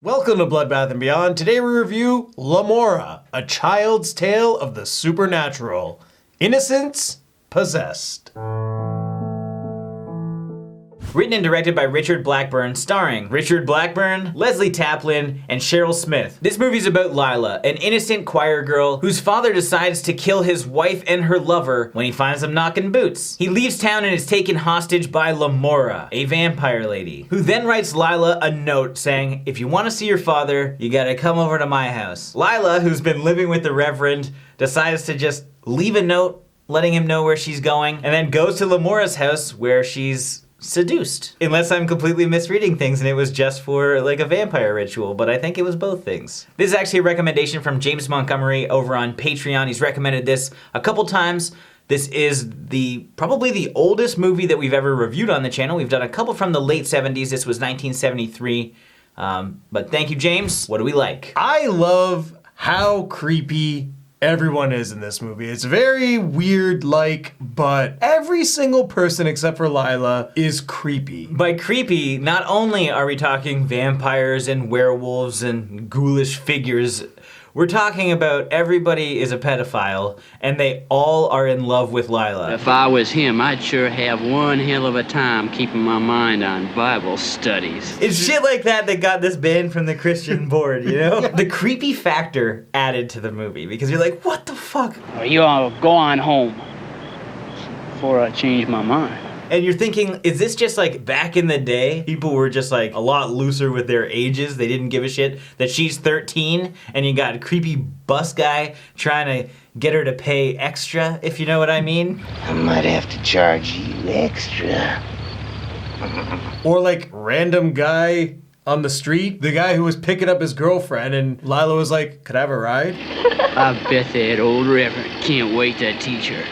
Welcome to Bloodbath and Beyond. Today we review Lemora, a child's tale of the supernatural. Innocence possessed. Written and directed by Richard Blackburn, starring Richard Blackburn, Lesley Taplin, and Cheryl Smith. This movie's about Lila, an innocent choir girl whose father decides to kill his wife and her lover when he finds them knocking boots. He leaves town and is taken hostage by Lemora, a vampire lady, who then writes Lila a note saying, if you want to see your father, you gotta come over to my house. Lila, who's been living with the Reverend, decides to just leave a note letting him know where she's going, and then goes to Lemora's house where she's seduced. Unless I'm completely misreading things and it was just for like a vampire ritual, but I think it was both things. This is actually a recommendation from James Montgomery over on Patreon. He's recommended this a couple times. This is probably the oldest movie that we've ever reviewed on the channel. We've done a couple from the late 70s. This was 1973. But thank you, James. What do we like? I love how creepy everyone is in this movie. It's very weird but every single person except for Lila is creepy. By creepy, not only are we talking vampires and werewolves and ghoulish figures, we're talking about everybody is a pedophile and they all are in love with Lila. If I was him, I'd sure have one hell of a time keeping my mind on Bible studies. It's shit like that got this banned from the Christian board, you know? The creepy factor added to the movie because you're like, what the fuck? Well, you all go on home before I change my mind. And you're thinking, is this just like back in the day? People were just like a lot looser with their ages. They didn't give a shit that she's 13 and you got a creepy bus guy trying to get her to pay extra, if you know what I mean. I might have to charge you extra. Or like random guy on the street, the guy who was picking up his girlfriend and Lila was like, could I have a ride? I bet that old reverend can't wait to teach her.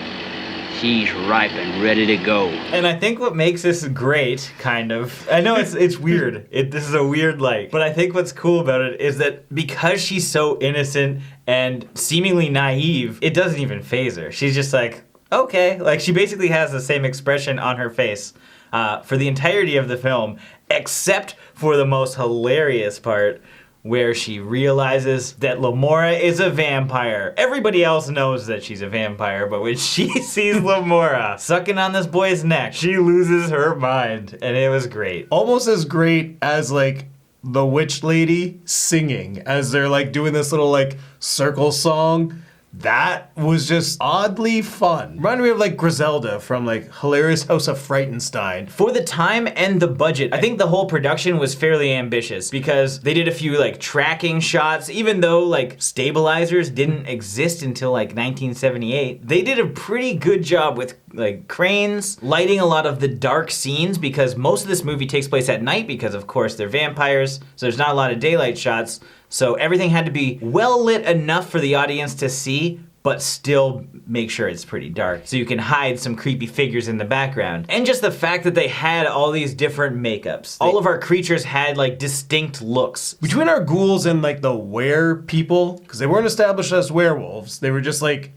She's ripe and ready to go. And I think what makes this great, kind of, I know it's weird. This is a weird light, but I think what's cool about it is that because she's so innocent and seemingly naive, it doesn't even faze her. She's just like, okay. Like she basically has the same expression on her face for the entirety of the film, except for the most hilarious part where she realizes that Lemora is a vampire. Everybody else knows that she's a vampire, but when she sees Lemora sucking on this boy's neck, she loses her mind, and it was great. Almost as great as like the witch lady singing as they're like doing this little like circle song. That was just oddly fun. Reminded me of like Griselda from like Hilarious House of Frightenstein. For the time and the budget, I think the whole production was fairly ambitious because they did a few like tracking shots, even though like stabilizers didn't exist until like 1978. They did a pretty good job with like cranes, lighting a lot of the dark scenes because most of this movie takes place at night because of course they're vampires, so there's not a lot of daylight shots. So everything had to be well lit enough for the audience to see, but still make sure it's pretty dark so you can hide some creepy figures in the background. And just the fact that they had all these different makeups. All of our creatures had like distinct looks. Between our ghouls and like the were people, because they weren't established as werewolves, they were just like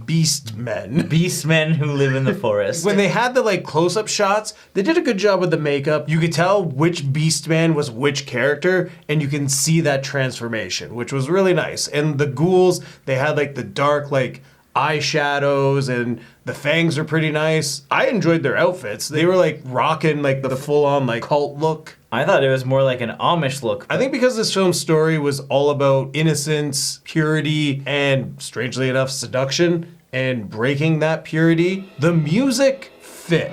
beast men. Beast men who live in the forest. When they had the like close-up shots, they did a good job with the makeup. You could tell which beast man was which character, and you can see that transformation, which was really nice. And the ghouls, they had like the dark like eyeshadows and the fangs are pretty nice. I enjoyed their outfits. They were like rocking like the full-on like cult look. I thought it was more like an Amish look. I think because this film's story was all about innocence, purity, and strangely enough, seduction, and breaking that purity, the music fit.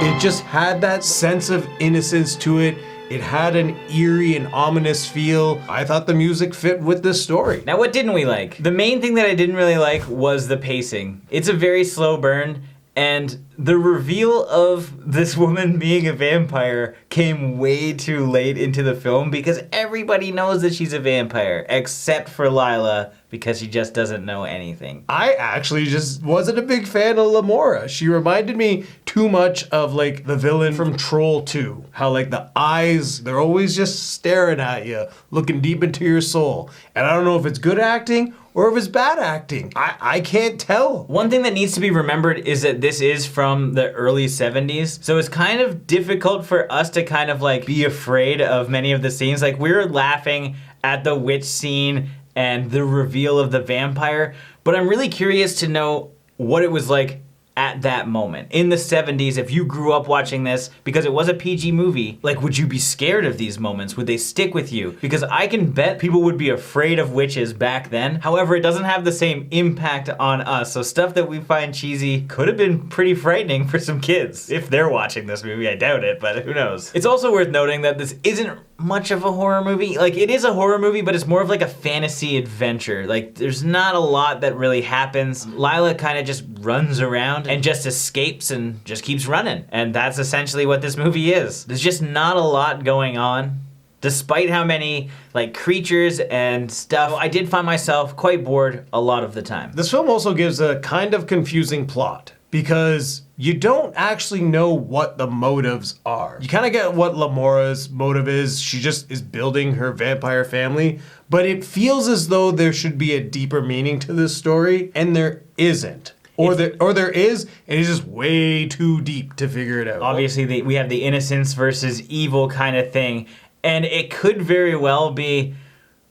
It just had that sense of innocence to it. It had an eerie and ominous feel. I thought the music fit with this story. Now, what didn't we like? The main thing that I didn't really like was the pacing. It's a very slow burn, and the reveal of this woman being a vampire came way too late into the film because everybody knows that she's a vampire, except for Lila, because she just doesn't know anything. I actually just wasn't a big fan of Lemora. She reminded me too much of like the villain from Troll 2. How like the eyes, they're always just staring at you, looking deep into your soul. And I don't know if it's good acting or of his bad acting. I can't tell. One thing that needs to be remembered is that this is from the early 70s, so it's kind of difficult for us to kind of like be afraid of many of the scenes. Like, we're laughing at the witch scene and the reveal of the vampire, but I'm really curious to know what it was like at that moment. In the 70s, if you grew up watching this, because it was a PG movie, like, would you be scared of these moments? Would they stick with you? Because I can bet people would be afraid of witches back then. However, it doesn't have the same impact on us. So stuff that we find cheesy could have been pretty frightening for some kids. If they're watching this movie, I doubt it, but who knows? It's also worth noting that this isn't much of a horror movie. Like, it is a horror movie, but it's more of like a fantasy adventure. Like, there's not a lot that really happens. Lila kind of just runs around and just escapes and just keeps running. And that's essentially what this movie is. There's just not a lot going on. Despite how many like creatures and stuff, I did find myself quite bored a lot of the time. This film also gives a kind of confusing plot, because you don't actually know what the motives are. You kind of get what Lemora's motive is. She just is building her vampire family, but it feels as though there should be a deeper meaning to this story, and there isn't. Or there is, and it's just way too deep to figure it out. Obviously, we have the innocence versus evil kind of thing, and it could very well be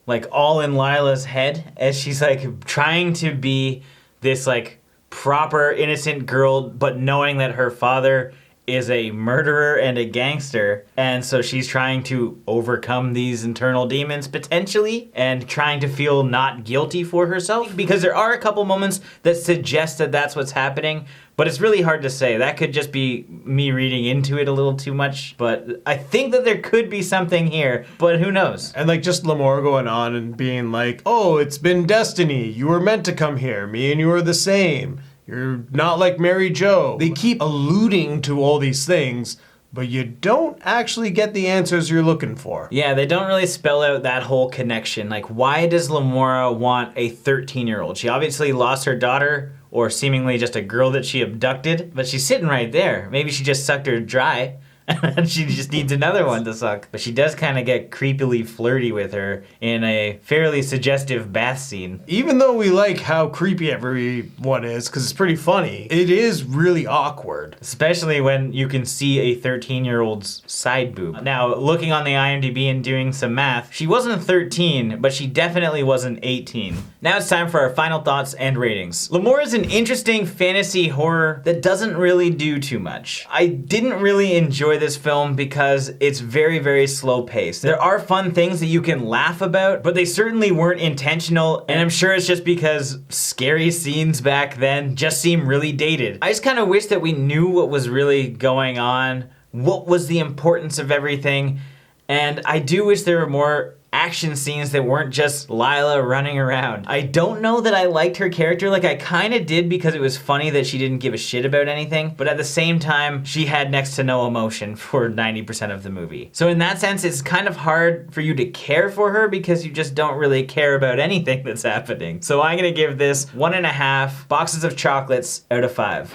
like all in Lila's head as she's like trying to be this like proper innocent girl, but knowing that her father is a murderer and a gangster, and so she's trying to overcome these internal demons potentially and trying to feel not guilty for herself, because there are a couple moments that suggest that that's what's happening, but it's really hard to say. That could just be me reading into it a little too much, but I think that there could be something here, but who knows? And like just Lemora going on and being like, oh, it's been destiny, you were meant to come here, me and you are the same. You're not like Mary Jo. They keep alluding to all these things, but you don't actually get the answers you're looking for. Yeah, they don't really spell out that whole connection. Like, why does Lemora want a 13-year-old? She obviously lost her daughter, or seemingly just a girl that she abducted, but she's sitting right there. Maybe she just sucked her dry. And she just needs another one to suck. But she does kind of get creepily flirty with her in a fairly suggestive bath scene. Even though we like how creepy everyone is, because it's pretty funny, it is really awkward. Especially when you can see a 13-year-old's side boob. Now, looking on the IMDb and doing some math, she wasn't 13, but she definitely wasn't 18. Now it's time for our final thoughts and ratings. Lemora is an interesting fantasy horror that doesn't really do too much. I didn't really enjoy this film because it's very, very slow paced. There are fun things that you can laugh about, but they certainly weren't intentional, and I'm sure it's just because scary scenes back then just seem really dated. I just kind of wish that we knew what was really going on, what was the importance of everything, and I do wish there were more action scenes that weren't just Lila running around. I don't know that I liked her character. Like, I kind of did because it was funny that she didn't give a shit about anything, but at the same time, she had next to no emotion for 90% of the movie. So in that sense, it's kind of hard for you to care for her because you just don't really care about anything that's happening. So I'm gonna give this 1.5 boxes of chocolates out of 5.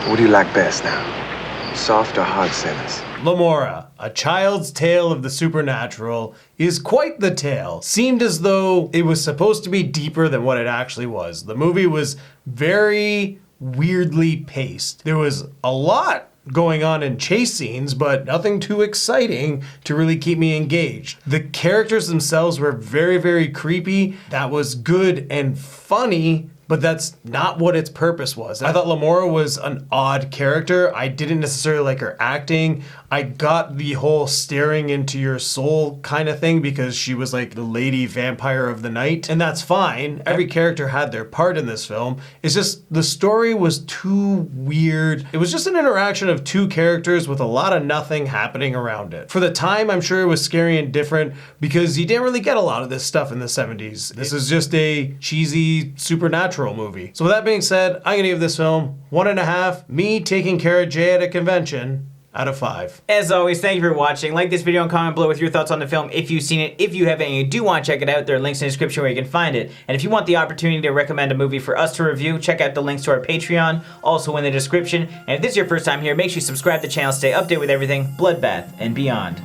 What do you like best now? Soft or hard centers? Lemora, A Child's Tale of the Supernatural, is quite the tale. Seemed as though it was supposed to be deeper than what it actually was. The movie was very weirdly paced. There was a lot going on in chase scenes, but nothing too exciting to really keep me engaged. The characters themselves were very, very creepy. That was good and funny, but that's not what its purpose was. I thought Lemora was an odd character. I didn't necessarily like her acting. I got the whole staring into your soul kind of thing because she was like the lady vampire of the night, and that's fine. Every character had their part in this film. It's just the story was too weird. It was just an interaction of two characters with a lot of nothing happening around it. For the time, I'm sure it was scary and different because you didn't really get a lot of this stuff in the 70s. This is just a cheesy supernatural movie. So with that being said, I'm gonna give this film 1.5 me taking care of Jay at a convention out of 5. As always, thank you for watching. Like this video and comment below with your thoughts on the film if you've seen it. If you haven't and you do want to check it out, there are links in the description where you can find it. And if you want the opportunity to recommend a movie for us to review, check out the links to our Patreon, also in the description. And if this is your first time here, make sure you subscribe to the channel, stay updated with everything Bloodbath and beyond.